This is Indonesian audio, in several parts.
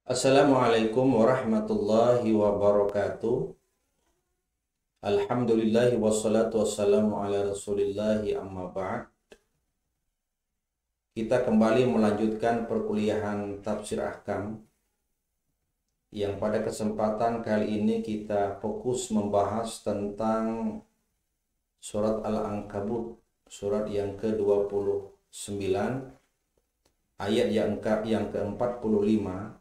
Assalamualaikum warahmatullahi wabarakatuh. Alhamdulillahi wassalatu wassalamu ala rasulillahi amma ba'd. Kita kembali melanjutkan perkuliahan tafsir ahkam, yang pada kesempatan kali ini kita fokus membahas tentang surat Al-Ankabut, surat yang ke-29, ayat yang ke-45.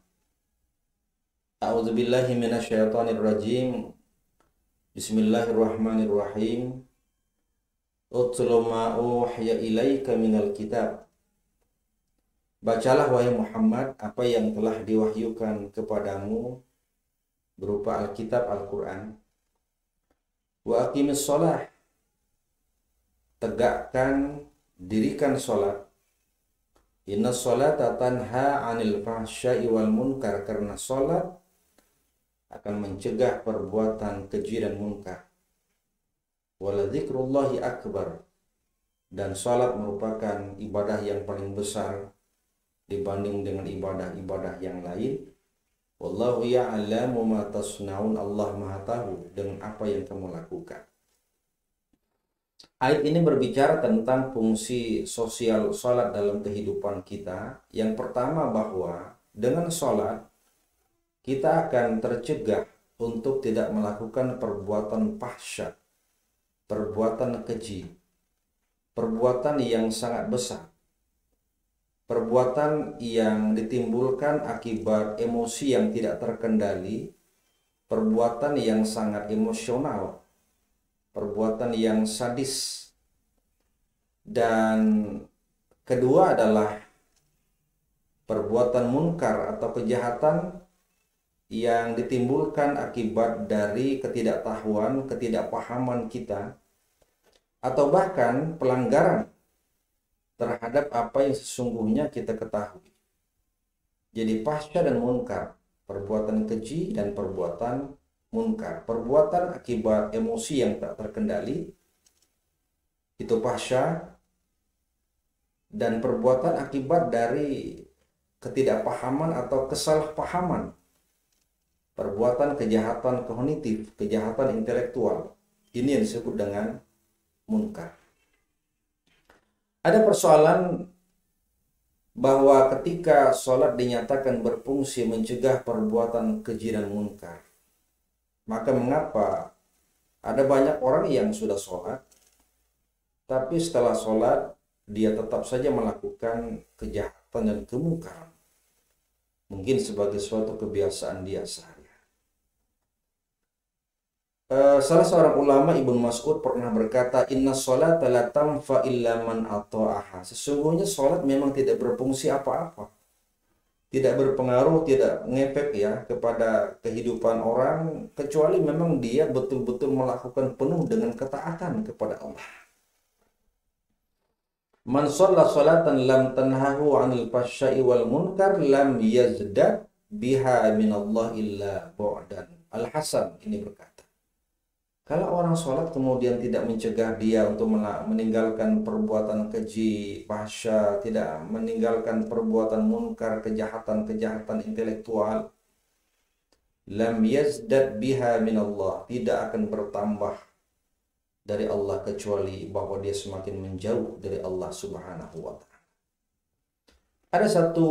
A'udzubillahi minasyaitonirrajim. Bismillahirrahmanirrahim. Utlu ma uhiya ilaika minal kitab. Bacalah wahai Muhammad apa yang telah diwahyukan kepadamu berupa Alkitab Al-Quran. Wa aqimis sholah. Tegakkan, dirikan sholat. Inna sholata tanha anil fahsya'i wal munkar. Karena sholat akan mencegah perbuatan keji dan munkar. Waladzikrullahi akbar. Dan salat merupakan ibadah yang paling besar dibanding dengan ibadah-ibadah yang lain. Wallahu ya'lamu ma tasnaun. Allah Maha tahu dengan apa yang kamu lakukan. Ayat ini berbicara tentang fungsi sosial salat dalam kehidupan kita. Yang pertama, bahwa dengan salat kita akan tercegah untuk tidak melakukan perbuatan fahsya, perbuatan keji, perbuatan yang sangat besar, perbuatan yang ditimbulkan akibat emosi yang tidak terkendali, perbuatan yang sangat emosional, perbuatan yang sadis. Dan kedua adalah perbuatan munkar atau kejahatan yang ditimbulkan akibat dari ketidaktahuan, ketidakpahaman kita, atau bahkan pelanggaran terhadap apa yang sesungguhnya kita ketahui. Jadi fahsya dan munkar, perbuatan keji dan perbuatan munkar, perbuatan akibat emosi yang tak terkendali, itu fahsya, dan perbuatan akibat dari ketidakpahaman atau kesalahpahaman, perbuatan kejahatan kognitif, kejahatan intelektual, ini yang disebut dengan munkar. Ada persoalan bahwa ketika sholat dinyatakan berfungsi mencegah perbuatan keji dan munkar, maka mengapa ada banyak orang yang sudah sholat, tapi setelah sholat dia tetap saja melakukan kejahatan dan kemungkaran, mungkin sebagai suatu kebiasaan dia sehari. Salah seorang ulama, Ibnu Mas'ud, pernah berkata, Inna sholata la tanfa illa man ata'aha. Sesungguhnya sholat memang tidak berfungsi apa-apa, tidak berpengaruh, tidak ngefek ya kepada kehidupan orang, kecuali memang dia betul-betul melakukan penuh dengan ketaatan kepada Allah. Man shalla sholatan lam tanhahu 'anil fahsya'i wal munkar lam yazdad biha minallah illa bu'dan. Al-Hasan ini berkata, kalau orang sholat kemudian tidak mencegah dia untuk meninggalkan perbuatan keji, fahsya, tidak meninggalkan perbuatan munkar, kejahatan-kejahatan intelektual, lam yazdad biha minallah, tidak akan bertambah dari Allah kecuali bahwa dia semakin menjauh dari Allah Subhanahu wa ta'ala. Ada satu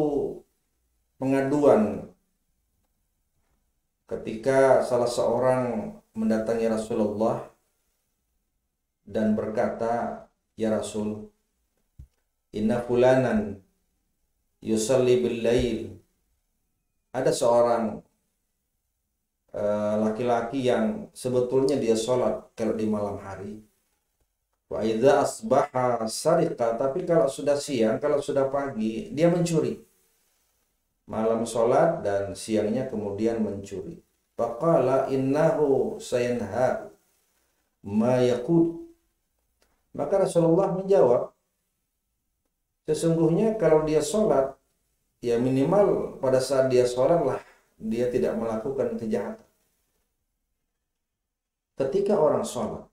pengaduan ketika salah seorang mendatangi Rasulullah dan berkata, ya Rasul, inna fulanan yusalli bil lail. Ada seorang laki-laki yang sebetulnya dia sholat kalau di malam hari. Wa idza asbaha sariqa, tapi kalau sudah siang, kalau sudah pagi, dia mencuri. Malam sholat dan siangnya kemudian mencuri. Faqala innahu sayanha ma yaqud. Maka Rasulullah menjawab, sesungguhnya kalau dia sholat, ya minimal pada saat dia sholat lah dia tidak melakukan kejahatan. Ketika orang sholat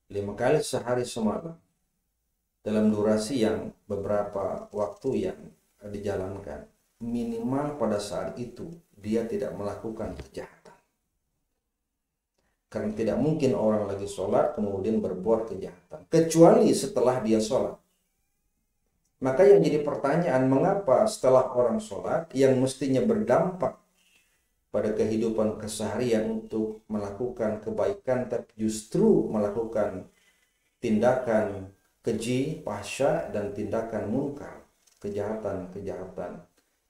5 kali sehari semalam dalam durasi yang beberapa waktu yang dijalankan, minimal pada saat itu dia tidak melakukan kejahatan. Karena tidak mungkin orang lagi sholat kemudian berbuat kejahatan, kecuali setelah dia sholat. Maka yang jadi pertanyaan, mengapa setelah orang sholat yang mestinya berdampak pada kehidupan keseharian untuk melakukan kebaikan, tapi justru melakukan tindakan keji, fahsya, dan tindakan munkar, kejahatan-kejahatan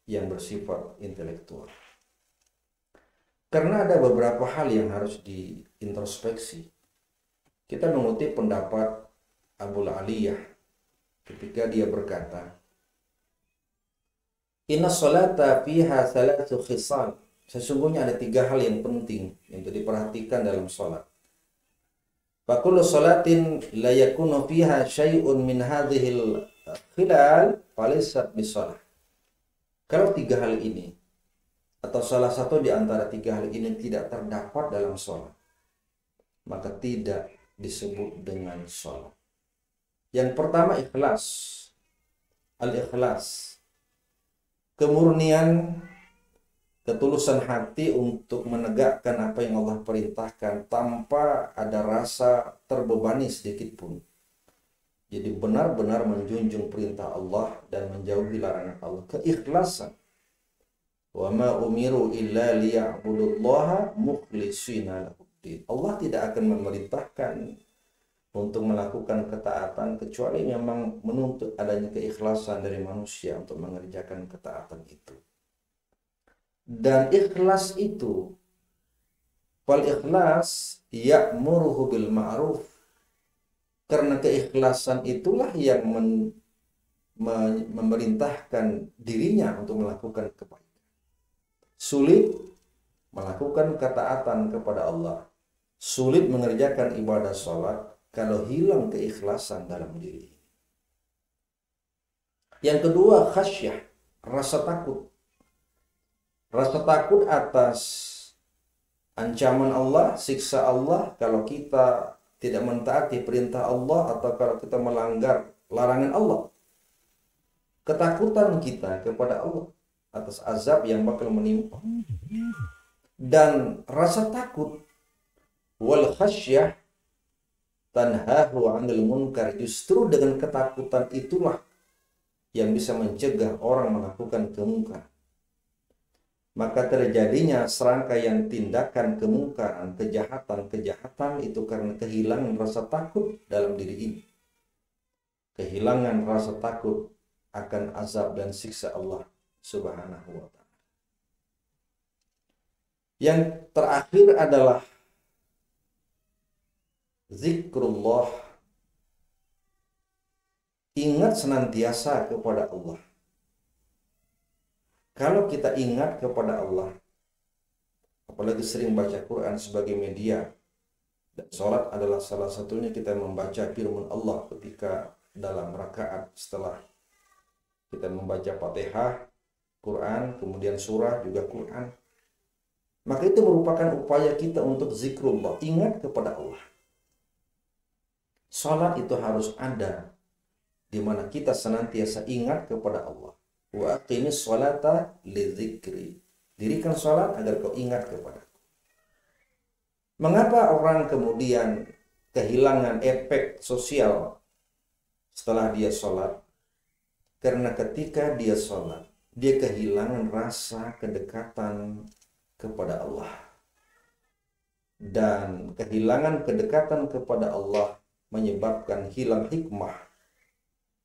yang bersifat intelektual. Karena ada beberapa hal yang harus diintrospeksi. Kita mengutip pendapat Abul Aliyah ketika dia berkata, Inna salata fiha thalathu khisal. Sesungguhnya ada 3 hal yang penting untuk diperhatikan dalam salat. Fakullu salatin la yakunu fiha syai'un min hadhil khilal falaysat bisalah. Kalau 3 hal ini atau salah satu di antara 3 hal ini tidak terdapat dalam salat, maka tidak disebut dengan salat. Yang pertama ikhlas. Al-ikhlas. Kemurnian, ketulusan hati untuk menegakkan apa yang Allah perintahkan tanpa ada rasa terbebani sedikit pun. Jadi benar-benar menjunjung perintah Allah dan menjauhi larangan Allah. Keikhlasan. Wa ma umiru illa liya'budullaha mukhlishina lahuddin. Allah tidak akan memerintahkan untuk melakukan ketaatan kecuali memang menuntut adanya keikhlasan dari manusia untuk mengerjakan ketaatan itu. Dan ikhlas itu, fal ikhlas ya'muruhu bil ma'ruf. Karena keikhlasan itulah yang memerintahkan dirinya untuk melakukan kebaikan. Sulit melakukan ketaatan kepada Allah, sulit mengerjakan ibadah sholat kalau hilang keikhlasan dalam diri. Yang kedua, khasyah, rasa takut. Rasa takut atas ancaman Allah, siksa Allah kalau kita tidak mentaati perintah Allah atau kalau kita melanggar larangan Allah. Ketakutan kita kepada Allah atas azab yang bakal menimpa. Dan rasa takut wal khasyah tanhahu 'anil munkar. Justru dengan ketakutan itulah yang bisa mencegah orang melakukan kemungkaran. Maka terjadinya serangkaian tindakan kemungkaran, kejahatan-kejahatan itu karena kehilangan rasa takut dalam diri ini. Kehilangan rasa takut akan azab dan siksa Allah Subhanahu wa ta'ala. Yang terakhir adalah zikrullah. Ingat senantiasa kepada Allah. Kalau kita ingat kepada Allah, apalagi sering baca Quran sebagai media, dan sholat adalah salah satunya, kita membaca firman Allah ketika dalam rakaat setelah kita membaca Fatihah, Quran, kemudian surah juga Quran. Maka itu merupakan upaya kita untuk zikrullah, ingat kepada Allah. Salat itu harus ada di mana kita senantiasa ingat kepada Allah. Wa aqimis sholata lidzikri. Dirikan salat agar kau ingat kepadaku. Mengapa orang kemudian kehilangan efek sosial setelah dia salat? Karena ketika dia salat, dia kehilangan rasa kedekatan kepada Allah. Dan kehilangan kedekatan kepada Allah menyebabkan hilang hikmah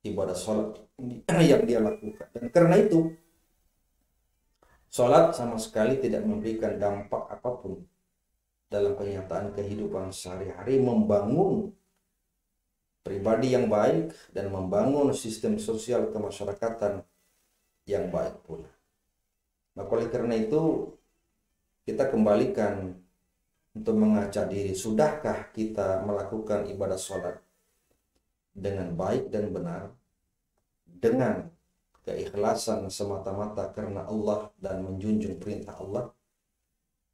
ibadah salat yang dia lakukan. Dan karena itu, salat sama sekali tidak memberikan dampak apapun dalam kenyataan kehidupan sehari-hari, membangun pribadi yang baik dan membangun sistem sosial kemasyarakatan yang baik pula. Maka oleh karena itu kita kembalikan untuk mengaca diri, sudahkah kita melakukan ibadah sholat dengan baik dan benar, dengan keikhlasan semata-mata karena Allah dan menjunjung perintah Allah?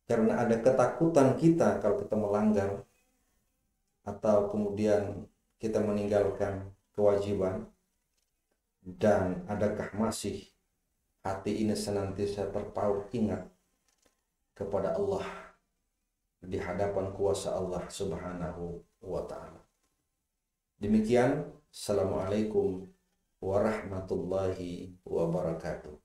Karena ada ketakutan kita kalau kita melanggar atau kemudian kita meninggalkan kewajiban. Dan adakah masih hati ini senantiasa terpaut ingat kepada Allah di hadapan kuasa Allah Subhanahu wa ta'ala. Demikian, Assalamualaikum warahmatullahi wabarakatuh.